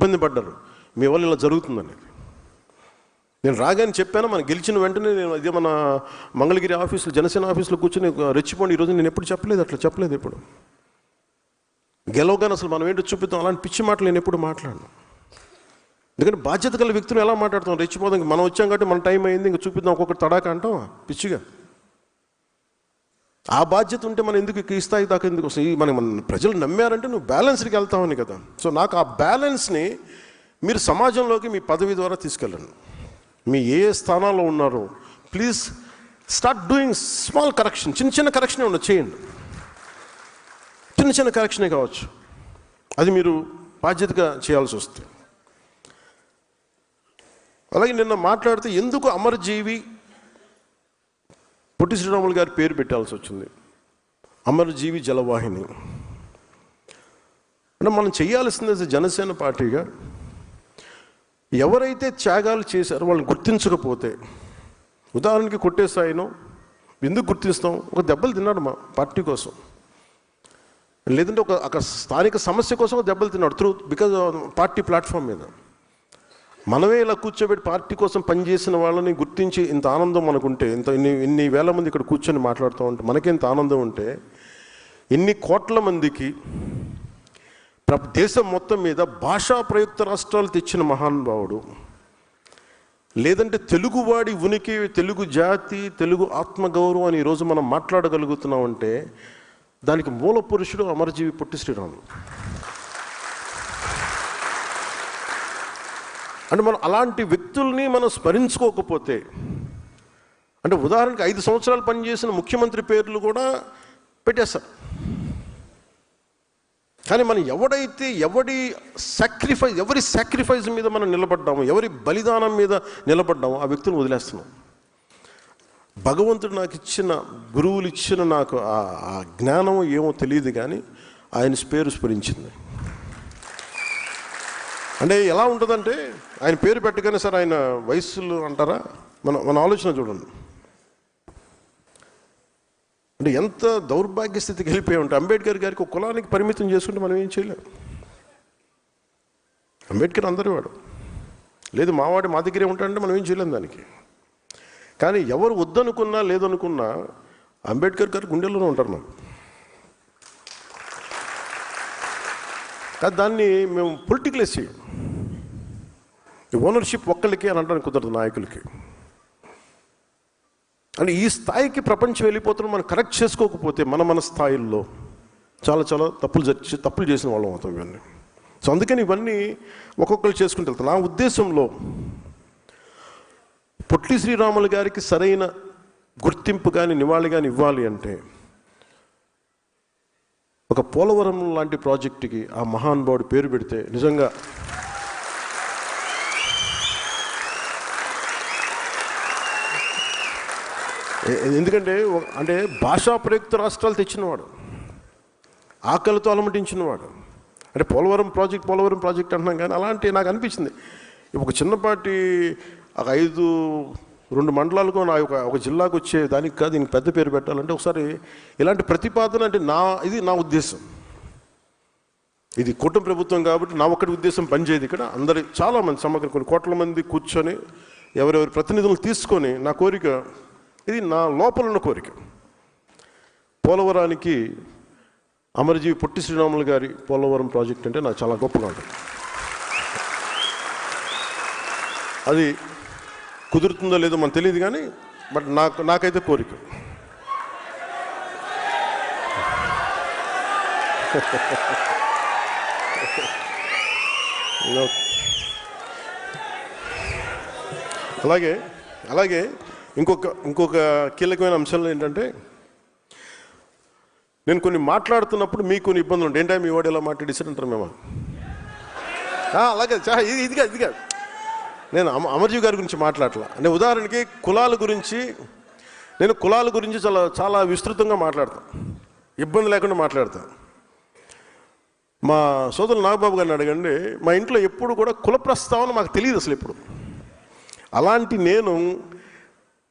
ఇబ్బంది పడ్డారు, మీ వల్ల ఇలా జరుగుతుందని. నేను రాగానే చెప్పాను, మనం గెలిచిన వెంటనే నేను ఇదే మన మంగళగిరి ఆఫీసులో, జనసేన ఆఫీసులో కూర్చొని రెచ్చిపోండి ఈరోజు నేను ఎప్పుడు చెప్పలేదు, అట్లా చెప్పలేదు ఎప్పుడు. గెలవగానే అసలు మనం ఏంటో చూపిద్దాం, అలాంటి పిచ్చి మాటలు నేను ఎప్పుడు మాట్లాడను. ఎందుకంటే బాధ్యత గల వ్యక్తులు ఎలా మాట్లాడతాం, రెచ్చిపోదాం, మనం వచ్చాం కాబట్టి మన టైం అయింది ఇంకా చూపిద్దాం ఒక్కొక్కటి తడాక అంటాం పిచ్చిగా. ఆ బాధ్యత ఉంటే మనం ఎందుకు ఈ స్థాయి దాకా ఎందుకు వస్తాయి? మన ప్రజలు నమ్మారంటే నువ్వు బ్యాలెన్స్కి వెళ్తావని కదా. సో నాకు ఆ బ్యాలెన్స్ని మీరు సమాజంలోకి మీ పదవి ద్వారా తీసుకెళ్ళండి. మీ ఏ స్థానాల్లో ఉన్నారో please start doing small correction. చిన్న చిన్న కరెక్షనే ఉండదు, చేయండి. చిన్న చిన్న కరెక్షనే కావచ్చు, అది మీరు బాధ్యతగా చేయాల్సి వస్తుంది. అలాగే నిన్న మాట్లాడితే ఎందుకు అమరజీవి పొట్టి శ్రీరాములు గారి పేరు పెట్టాల్సి వచ్చింది, అమరజీవి జలవాహిని అంటే మనం చేయాల్సింది జనసేన పార్టీగా ఎవరైతే త్యాగాలు చేశారో వాళ్ళని గుర్తించకపోతే, ఉదాహరణకి కొట్టేసాయినో ఎందుకు గుర్తిస్తాం, ఒక దెబ్బలు తిన్నాడు మా పార్టీ కోసం, లేదంటే ఒక స్థానిక సమస్య కోసం ఒక దెబ్బలు తిన్నాడు బికాజ్ పార్టీ ప్లాట్ఫామ్ మీద. మనమే ఇలా కూర్చోబెట్టి పార్టీ కోసం పనిచేసిన వాళ్ళని గుర్తించి ఇంత ఆనందం మనకుంటే, ఇన్ని వేల మంది ఇక్కడ కూర్చొని మాట్లాడుతూ ఉంటే మనకి ఇంత ఆనందం ఉంటే, ఇన్ని కోట్ల మందికి దేశం మొత్తం మీద భాషా ప్రయుక్త రాష్ట్రాలు తెచ్చిన మహానుభావుడు, లేదంటే తెలుగువాడి ఉనికి, తెలుగు జాతి, తెలుగు ఆత్మగౌరవం అని ఈరోజు మనం మాట్లాడగలుగుతున్నామంటే దానికి మూల పురుషుడు అమరజీవి పొట్టి శ్రీరాములు. అంటే మనం అలాంటి వ్యక్తుల్ని మనం స్మరించుకోకపోతే, అంటే ఉదాహరణకి 5 సంవత్సరాలు పనిచేసిన ముఖ్యమంత్రి పేర్లు కూడా పెట్టేస్తారు. కానీ మనం ఎవరి సాక్రిఫైస్ మీద మనం నిలబడ్డాము, ఎవరి బలిదానం మీద నిలబడ్డాము, ఆ వ్యక్తులను వదిలేస్తున్నాం. భగవంతుడు నాకు ఇచ్చిన, గురువులు ఇచ్చిన నాకు ఆ జ్ఞానం ఏమో తెలియదు, కానీ ఆయన పేరు స్మరించింది. అంటే ఎలా ఉంటుందంటే, ఆయన పేరు పెట్టగానే సార్ ఆయన వయస్సులు అంటారా, మన ఆలోచన చూడండి. అంటే ఎంత దౌర్భాగ్య స్థితికి వెళ్ళిపోయి ఉంటే, అంబేద్కర్ గారికి ఒక కులానికి పరిమితం చేసుకుంటే మనం ఏం చేయలేం. అంబేద్కర్ అందరి వాడు, లేదు మావాడు మా దగ్గరే ఉంటాడంటే మనం ఏం చేయలేం దానికి. కానీ ఎవరు వద్దనుకున్నా లేదనుకున్నా అంబేద్కర్ గారు గుండెల్లోనే ఉంటారు మనం. దాన్ని మేము పొలిటికలైజ్ చేయం. ఓనర్షిప్ ఒక్కళ్ళకి అని అంటానికి కుదరదు, నాయకులకి. అంటే ఈ స్థాయికి ప్రపంచం వెళ్ళిపోతున్నాం, మనం కరెక్ట్ చేసుకోకపోతే మన స్థాయిల్లో చాలా చాలా తప్పులు చేసిన వాళ్ళం అవుతాం ఇవన్నీ. సో అందుకని ఇవన్నీ ఒక్కొక్కరు చేసుకుంటూ వెళ్తాం. నా ఉద్దేశంలో పొట్టి శ్రీరాములు గారికి సరైన గుర్తింపు కానీ నివాళి కానీ ఇవ్వాలి అంటే, ఒక పోలవరం లాంటి ప్రాజెక్టుకి ఆ మహానుభావుడు పేరు పెడితే నిజంగా ఎందుకంటే అంటే భాషా ప్రయుక్త రాష్ట్రాలు తెచ్చినవాడు, ఆకలితో అలమటించినవాడు. అంటే పోలవరం ప్రాజెక్ట్ అంటున్నాం, కానీ అలాంటి నాకు అనిపించింది ఒక చిన్నపాటి 2 మండలాలకు ఒక జిల్లాకు వచ్చే దానికి కాదు దీనికి పెద్ద పేరు పెట్టాలంటే, ఒకసారి ఇలాంటి ప్రతిపాదన అంటే ఇది నా ఉద్దేశం. ఇది కూటమి ప్రభుత్వం కాబట్టి నా ఒక్కటి ఉద్దేశం పనిచేయదు. ఇక్కడ అందరి చాలామంది సమగ్ర కొన్ని కోట్ల మంది కూర్చొని ఎవరెవరి ప్రతినిధులు తీసుకొని, నా కోరిక ఇది, నా లోపల ఉన్న కోరిక, పోలవరానికి అమరజీవి పొట్టి శ్రీరాములు గారి పోలవరం ప్రాజెక్ట్ అంటే నాకు చాలా గొప్పగా ఉంటుంది. అది కుదురుతుందో లేదో మనకు తెలియదు, కానీ బట్ నాకైతే కోరిక. అలాగే ఇంకొక కీలకమైన అంశాలు ఏంటంటే, నేను కొన్ని మాట్లాడుతున్నప్పుడు మీకు కొన్ని ఇబ్బందులు ఉంటాయి. ఏంటంటే మీ వాడు ఎలా మాట్లాడేసారంటారు మేము. అలాగే ఇదిగా నేను అమర్జీవి గారి గురించి మాట్లాడలా. అంటే ఉదాహరణకి కులాల గురించి చాలా విస్తృతంగా మాట్లాడతాను, ఇబ్బంది లేకుండా మాట్లాడతాను. మా సోదరులు నాగబాబు గారిని అడగండి, మా ఇంట్లో ఎప్పుడు కూడా కుల ప్రస్తావన మాకు తెలియదు అసలు ఎప్పుడు. అలాంటి నేను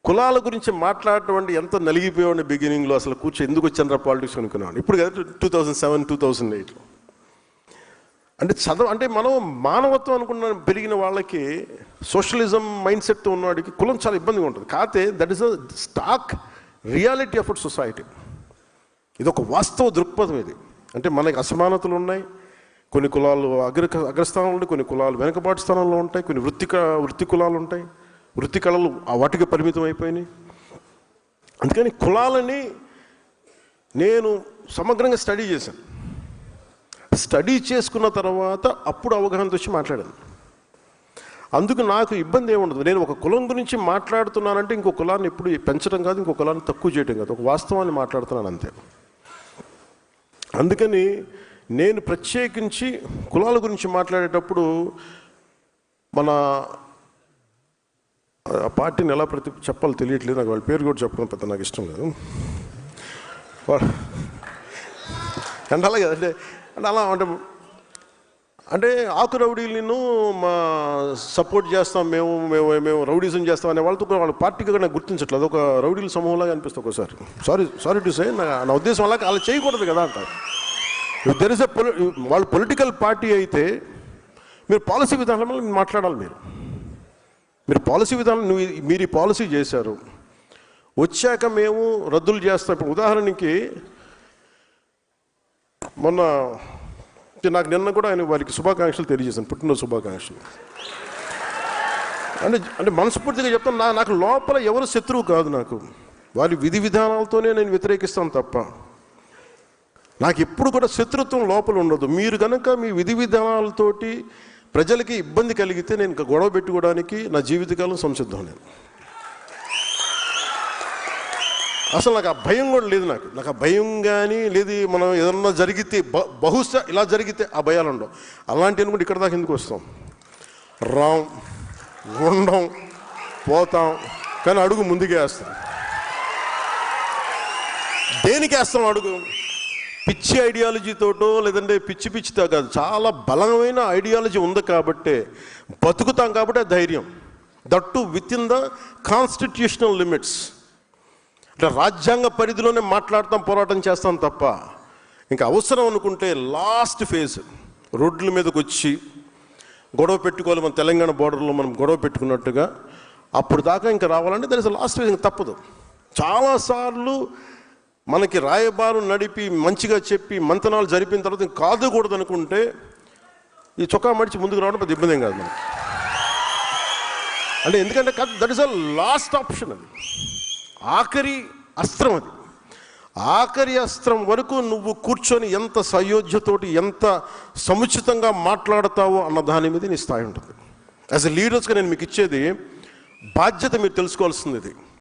కులాల గురించి మాట్లాడటం అంటే ఎంత నలిగిపోయాడు బిగినింగ్లో, అసలు ఎందుకు వచ్చాను పాలిటిక్స్ అనుకున్నాను. ఇప్పుడు కదా 2007, 2008లో. అంటే అంటే మనం మానవత్వం అనుకున్న పెరిగిన వాళ్ళకి సోషలిజం మైండ్ సెట్తో ఉన్నవాడికి కులం చాలా ఇబ్బందిగా ఉంటుంది. కాకపోతే that is a stock reality of our society. ఇది ఒక వాస్తవ దృక్పథం. ఇది అంటే మనకి అసమానతలు ఉన్నాయి. కొన్ని కులాలు అగ్రస్థానంలో ఉంటాయి, కొన్ని కులాలు వెనుకబాటు స్థానంలో ఉంటాయి, కొన్ని వృత్తి కులాలు ఉంటాయి, వృత్తి కళలు వాటికి పరిమితం అయిపోయినాయి. అందుకని కులాలని నేను సమగ్రంగా స్టడీ చేశాను. స్టడీ చేసుకున్న తర్వాత అప్పుడు అవగాహన వచ్చి మాట్లాడాను. అందుకు నాకు ఇబ్బంది ఏముండదు. నేను ఒక కులం గురించి మాట్లాడుతున్నానంటే ఇంకో కులాన్ని ఎప్పుడు పెంచడం కాదు, ఇంకో కులాన్ని తక్కువ చేయడం కాదు, ఒక వాస్తవాన్ని మాట్లాడుతున్నాను అంతే. అందుకని నేను ప్రత్యేకించి కులాల గురించి మాట్లాడేటప్పుడు మన ఆ పార్టీని ఎలా చెప్పాలో తెలియట్లేదు నాకు. వాళ్ళ పేరు కూడా చెప్పడం పెద్ద నాకు ఇష్టం లేదు. అంటే అలాగే అంటే అలా అంటే ఆకు రౌడీలను మా సపోర్ట్ చేస్తాం, మేము రౌడీజం చేస్తాం అనే వాళ్ళతో వాళ్ళ పార్టీగా నాకు గుర్తించట్లేదు. ఒక రౌడీల సమూహంలాగా అనిపిస్తుంది ఒకసారి. సారీ టు సే, నా ఉద్దేశం అలా అలా చేయకూడదు కదా అంటారు. దెర్ ఇస్ వాళ్ళు పొలిటికల్ పార్టీ అయితే మీరు పాలసీ విధానంలో మాట్లాడాలి. మీరు పాలసీ విధానం మీరు ఈ పాలసీ చేశారు, వచ్చాక మేము రద్దులు చేస్తాం. ఇప్పుడు ఉదాహరణకి మొన్న నాకు నిన్న కూడా ఆయన వారికి శుభాకాంక్షలు తెలియజేశాను, పుట్టినరోజు శుభాకాంక్షలు. అంటే మనస్ఫూర్తిగా చెప్తాను, నాకు లోపల ఎవరు శత్రువు కాదు. నాకు వారి విధి విధానాలతోనే నేను వ్యతిరేకిస్తాను తప్ప నాకు ఎప్పుడు కూడా శత్రుత్వం లోపల ఉండదు. మీరు కనుక మీ విధి విధానాలతోటి ప్రజలకి ఇబ్బంది కలిగితే నేను ఇంకా గొడవ పెట్టుకోవడానికి నా జీవితకాలం సంసిద్ధం. నేను అసలు నాకు ఆ భయం కూడా లేదు. నాకు ఆ భయం కానీ లేదు. మనం ఏదన్నా జరిగితే బహుశా ఇలా జరిగితే ఆ భయాలు ఉండవు. అలాంటి అనుకుంటే ఇక్కడ దాకా ఎందుకు వస్తాం, రాం ఉండం పోతాం, కానీ అడుగు ముందుకే వేస్తాం. దేనికి వేస్తాం అడుగు? పిచ్చి ఐడియాలజీతోటో లేదంటే పిచ్చితో కాదు, చాలా బలమైన ఐడియాలజీ ఉంది కాబట్టే బతుకుతాం. కాబట్టి ధైర్యం, that with in the constitutional limits. అంటే రాజ్యాంగ పరిధిలోనే మాట్లాడతాం, పోరాటం చేస్తాం తప్ప ఇంకా అవసరం అనుకుంటే లాస్ట్ ఫేజ్ రోడ్ల మీదకి వచ్చి గొడవ పెట్టుకోవాలి. మన తెలంగాణ బోర్డర్లో మనం గొడవ పెట్టుకున్నట్టుగా అప్పుడు దాకా ఇంకా రావాలంటే దట్ ఇస్ లాస్ట్ ఫేజ్. ఇంకా తప్పదు. చాలాసార్లు మనకి రాయబారం నడిపి మంచిగా చెప్పి మంతనాలు జరిపిన తర్వాత ఇంకా కాదుకూడదు అనుకుంటే ఈ చొక్కా మడిచి ముందుకు రావడం పెద్ద ఇబ్బంది ఏం కాదు మనకి. అంటే ఎందుకంటే that is a last option. అది ఆఖరి అస్త్రం. అది ఆఖరి అస్త్రం వరకు నువ్వు కూర్చొని ఎంత సయోధ్యతోటి ఎంత సముచితంగా మాట్లాడతావో అన్న దాని మీద నీ స్థాయి ఉంటుంది. యాజ్ ఎ లీడర్స్గా నేను మీకు ఇచ్చేది బాధ్యత. మీరు తెలుసుకోవాల్సింది ఇది.